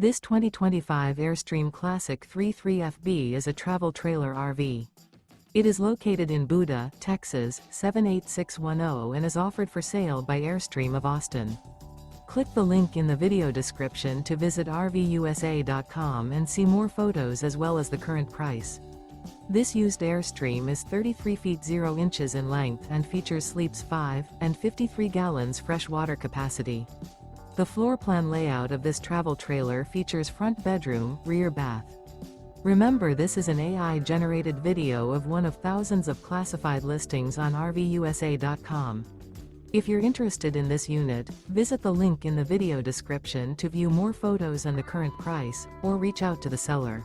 This 2025 Airstream Classic 33FB is a travel trailer RV. It is located in Buda, Texas, 78610 and is offered for sale by Airstream of Austin. Click the link in the video description to visit RVUSA.com and see more photos as well as the current price. This used Airstream is 33 feet 0 inches in length and features sleeps 5 and 53 gallons fresh water capacity. The floor plan layout of this travel trailer features front bedroom, rear bath. Remember, this is an AI-generated video of one of thousands of classified listings on RVUSA.com. If you're interested in this unit, visit the link in the video description to view more photos and the current price, or reach out to the seller.